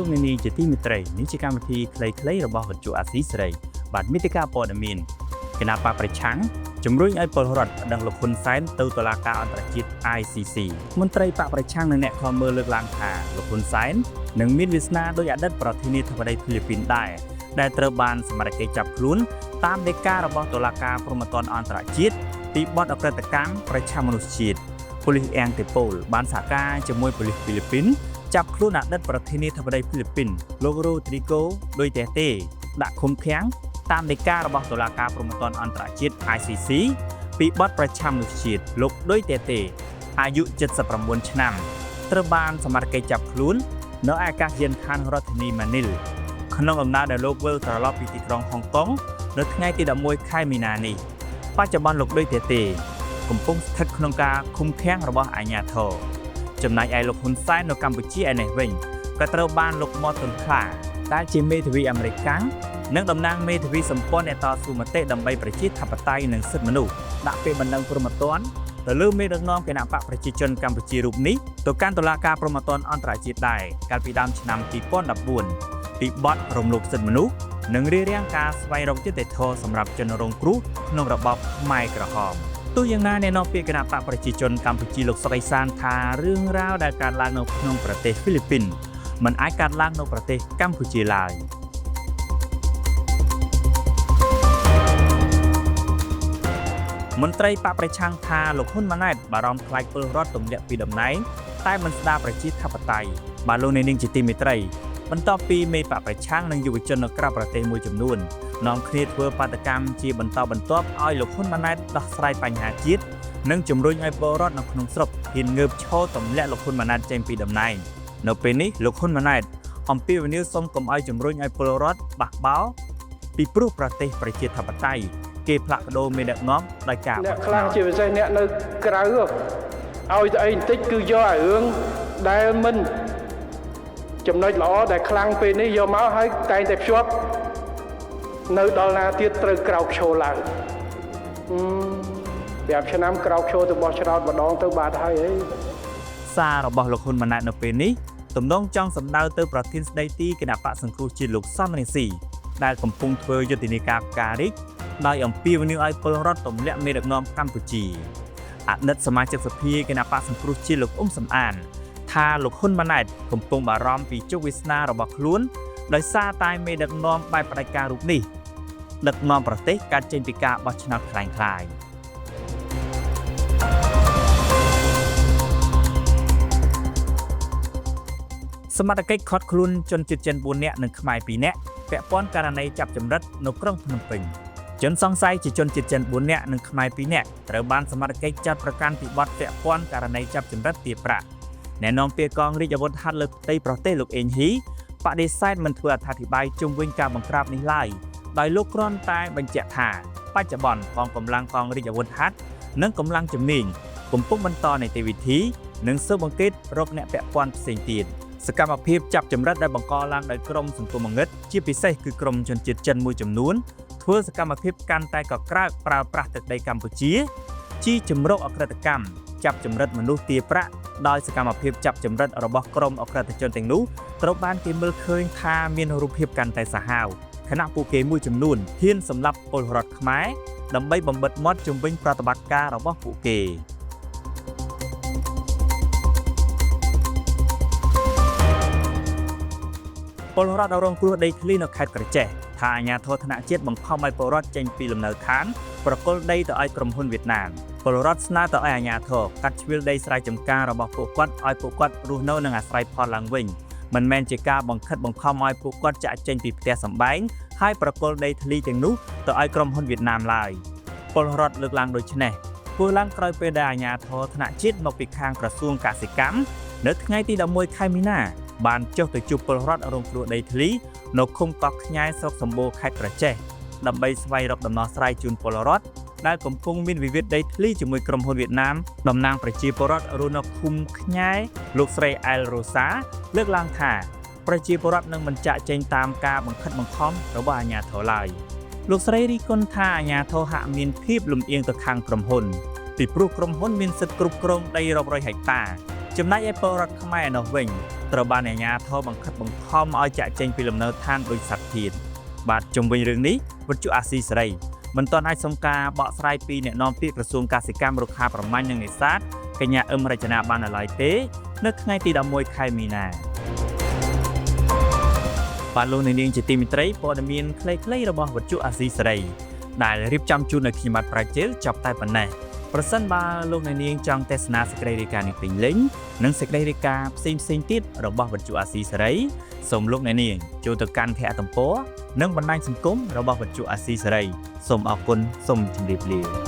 លោកនានីជាទីមេត្រីនេះជាកម្មវិធីខ្លីៗរបស់វិទ្យុអាស៊ីសេរីបាទមេតិកាព័ត៌មានគណៈបកប្រឆាំងជំរុញឲ្យពលរដ្ឋប្តឹងលោកហ៊ុនសែនទៅតុលាការអន្តរជាតិ ICC មន្ត្រីបកប្រឆាំងនិងអ្នកខំមើលលើកឡើងថាលោកហ៊ុនសែននឹងមានវាសនាដោយអតីតប្រធានាធិបតីហ្វីលីពីនដែរដែលត្រូវបានសមត្ថកិច្ចចាប់ខ្លួនតាមដីការបស់តុលាការព្រហ្មទណ្ឌអន្តរជាតិពីបទអក្រិតកម្មប្រឆាំងមនុស្សជាតិប៉ូលីសអ៊ែងតេប៉ូលបានសហការជាមួយប៉ូលីសហ្វីលីពីនចាប់ខ្លួនអតីតប្រធានាធិបតីហ្វីលីពីនលោក Rodrigo Duterte ដាក់ឃុំឃាំងតាមដីការបស់តុលាការព្រហ្មទណ្ឌអន្តរជាតិ ICC ពីបទប្រឆាំងមនុស្សជាតិលោក Duterte អាយុ79ឆ្នាំត្រូវបានសមត្ថកិច្ចចាប់ខ្លួននៅឯអាកាសយានដ្ឋានរដ្ឋធានីម៉ានីលក្នុងដំណើរដែលលោកវិលត្រឡប់ពីទីក្រុងហុងកុងនៅថ្ងៃទី11ខែមីនានេះបច្ចុប្បន្នលោក Duterte កំពុងស្ថិតក្នុងការឃុំឃាំងរបស់អាជ្ញាធរចំណែកឯលោកហ៊ុនសែននៅកម្ពុជាឯនេះវិញក៏ត្រូវបានលោកម៉ូតុនខ្លាដែលជាមេធាវីអាមេរិកកាំងនិងតំណាងមេធាវីសម្ព័ន្ធអ្នកតស៊ូមតិដើម្បីប្រជាធិបតេយ្យនិងសិទ្ធិមនុស្សដាក់ពាក្យបណ្ដឹងព្រហ្មទណ្ឌទៅលើមេដឹកនាំគណៈបកប្រជាជនកម្ពុជារូបនេះទៅកាន់តុលាការព្រហ្មទណ្ឌអន្តរជាតិដែរកាលពីដើមឆ្នាំ2014ពីបទរំលោភសិទ្ធិមនុស្សនិងរារាំងការស្វែងរកយុត្តិធម៌សម្រាប់ជនរងគ្រោះក្នុងរបបខ្មែរក្រហមទោះយ៉ាងណាអ្នកនាំពាក្យគណៈបកប្រជាជនកម្ពុជាលោកសុកអេសានថារឿងរ៉ាវដែលកើតឡើងនៅក្នុងប្រទេសហ្វីលីពីនមិនអាចកើតឡើងនៅប្រទេសកម្ពុជាឡើយមន្ត្រីបកប្រឆាំងថាលោកហ៊ុនម៉ាណែតបារម្ភខ្លាចពលរដ្ឋទម្លាក់ពីតំណែងតែមិនស្ដារប្រជាធិបតេយ្យបាទលោកនាងជាទីមេត្រីបន្ទាប់ពីមេបកប្រឆាំងនិងយុវជននៅក្រៅប្រទេសមួយចំនួននាំគ្នាធ្វើបាតកម្មជាបន្តបន្ទាប់ឲ្យលោកហ៊ុនម៉ាណែតដោះស្រាយបញ្ហាជាតិនិងជំរុញឲ្យពលរដ្ឋនៅក្នុងស្រុកហ៊ានងើបឈរទម្លាក់លោកហ៊ុនម៉ាណែតចេញពីតំណែងនៅពេលនេះលោកហ៊ុនម៉ាណែតអំពាវនាវសូមកុំឲ្យជំរុញឲ្យពលរដ្ឋបះបោរពីព្រោះប្រទេសប្រជាធិបតេយ្យគេផ្លាក់ប្ដូរមេដឹកនាំដោយការអ្នកខ្លះជាពិសេសអ្នកនៅក្រៅឲ្យតែអីបន្តិចគឺយកឲ្យរឿងដែលមិនចំណុចល្អដែលខ្លាំងពេលនេះយកមកឲ្យតែងតែភ្ជាប់នៅដល់ណាទៀតត្រូវក្រោកឈរឡើង5ឆ្នាំក្រោកឈរទៅបោះឆ្នោតម្ដងទៅបាត់ហើយអីសាររបស់លោកហ៊ុនម៉ាណែតនៅពេលនេះទំនងចង់សម្ដៅទៅប្រធានស្ដីទីគណៈបកសង្គ្រោះជាតិលោកសំរងស៊ីដែលកំពុងធ្វើយុទ្ធនាការផ្ការិចដោយអំពាវនាវឲ្យពលរដ្ឋទម្លាក់មេដឹកនាំកម្ពុជាអតីតសមាជិកសភាគណៈបកសង្គ្រោះជាតិលោកអ៊ុំសំអានថាលោកហ៊ុនម៉ាណែតកំពុងបារម្ភពីជោគវាសនារបស់ខ្លួនដោយសារតែមេដឹកនាំបែបផ្ដាច់ការរូបនេះដឹកនាំប្រទេសកើតចេញពីការបោះឆ្នោតคล้ายៗសមត្ថកិច្ចឃាត់ខ្លួនជនជាតិចិន4នាក់និងខ្មែរ2នាក់ពាក់ព័ន្ធករណីចាប់ចម្រិតនៅក្រុងភ្នំពេញជនសង្ស័យជាជនជាតិចិន4នាក់និងខ្មែរ2នាក់ត្រូវបានសមត្ថកិច្ចចាត់ប្រកាន់ពីបទពាក់ព័ន្ធករណីចាប់ចម្រិតទារប្រាក់អ្នកនាំពាក្យកងរាជអាវុធហត្ថលើផ្ទៃប្រទេសលោកអេងហ៊ីបដិសេធមិនធ្វើអត្ថាធិប្បាយជុំវិញការបង្ក្រាបនេះឡើយដោយលោកគ្រាន់តែបញ្ជាក់ថាបច្ចុប្បន្នកងកម្លាំងកងរាជអាវុធហត្ថនិងកម្លាំងជំនាញកំពុងបន្តនីតិវិធីនិងស៊ើបអង្កេតរកអ្នកពាក់ព័ន្ធផ្សេងទៀតសកម្មភាពចាប់ចម្រិតដែលបង្កឡើងដោយក្រុមសង្គមងឹតជាពិសេសគឺក្រុមជនជាតិចិនមួយចំនួនធ្វើសកម្មភាពកាន់តែកក្រើកប្រើប្រាស់ទឹកដីកម្ពុជាជាជំរកអក្រិតកម្មចាប់ចម្រិតមនុស្សទារប្រាក់ដោយសកម្មភាពចាប់ចម្រិតរបស់ក្រុមអក្រិតជនទាំងនោះត្រូវបានគេមើលឃើញថាមានរូបភាពកាន់តែសាហាវខណៈពួកគេមួយចំនួនហ៊ានសម្លាប់ពលរដ្ឋខ្មែរដើម្បីបំបិទមាត់ជំវិញប្រតិបត្តិការរបស់ពួកគេពលរដ្ឋរងគ្រោះដីធ្លីនៅខេត្តក្រចេះថាអាជ្ញាធរថ្នាក់ជាតិបង្ខំឲ្យពលរដ្ឋចេញពីលំនៅឋានប្រគល់ដីទៅឲ្យក្រុមហ៊ុនវៀតណាមពលរដ្ឋស្នើទៅឲ្យអាជ្ញាធរកាត់ជ្រឿលដីស្រែចម្ការរបស់ពួកគាត់ឲ្យពួកគាត់រស់នៅនិងអាស្រ័យផលឡើងវិញមិនមែនជាការបង្ខិតបង្ខំឲ្យពួកគាត់ចាក់ចេញពីផ្ទះសម្បែងហើយប្រគល់ដីធ្លីទាំងនោះទៅឲ្យក្រុមហ៊ុនវៀតណាមឡើយពលរដ្ឋលើកឡើងដូចនេះធ្វើឡើងក្រោយពេលដែលអាជ្ញាធរថ្នាក់ជាតិមកពីខាងក្រសួងកសិកម្មនៅថ្ងៃទី11ខែមីនាបានចុះទៅជួបពលរដ្ឋរងគ្រោះដីធ្លីនៅឃុំកោះខ្ញែស្រុកសម្បូរខេត្តក្រចេះដើម្បីស្វែងរកដំណោះស្រាយជូនពលរដ្ឋដែលកំពុងមានវិវាទដីធ្លីជាមួយក្រុមហ៊ុនវៀតណាមតំណាងប្រជាពលរដ្ឋរស់នៅឃុំខ្ញែលោកស្រីអែលរ៉ូសាលើកឡើងថាប្រជាពលរដ្ឋនឹងមិនចាក់ចែងតាមការបង្ខិតបង្ខំរបស់អាជ្ញាធរឡើយលោកស្រីរីគុណថាអាជ្ញាធរហាក់មានភាពលំអៀងទៅខាងក្រុមហ៊ុនពីព្រោះក្រុមហ៊ុនមានសិទ្ធិគ្រប់គ្រងដីរាប់រយហិកតាចំណែកឯពលរដ្ឋខ្មែរនោះវិញ ត្រូវបានអាជ្ញាធរបង្ខិតបង្ខំឲ្យចាក់ចែងពីលំនៅឋានដោយសត្វធាតុបាទជុំវិញរឿងនេះវិទ្យុអាស៊ីសេរីមិនទាន់អាចសុំការបកស្រាយពីអ្នកនាំពាក្យក្រសួងកសិកម្មរុក្ខាប្រមាញ់និងនេសាទកញ្ញាអឹមរចនាបាននៅឡើយទេនៅថ្ងៃទី11ខែមីនាបាទលោកនាងជាទីមេត្រីព័ត៌មានខ្លីៗរបស់វិទ្យុអាស៊ីសេរីដែលរៀបចំជូននៅខ្ញុំបាទប្រាជិលចាប់តែប៉ុណ្ណេះប្រសិនបើលោកនាងចង់ទស្សនាសេចក្តីរាយការណ៍នេះពេញលេញនិងសេចក្តីរាយការណ៍ផ្សេងៗទៀតរបស់វិទ្យុអាស៊ីសេរីសូមលោកនាងចូលទៅកាន់គេហទំព័រនិងបណ្ដាញសង្គមរបស់វិទ្យុអាស៊ីសេរីសូមអរគុណសូមជម្រាបលា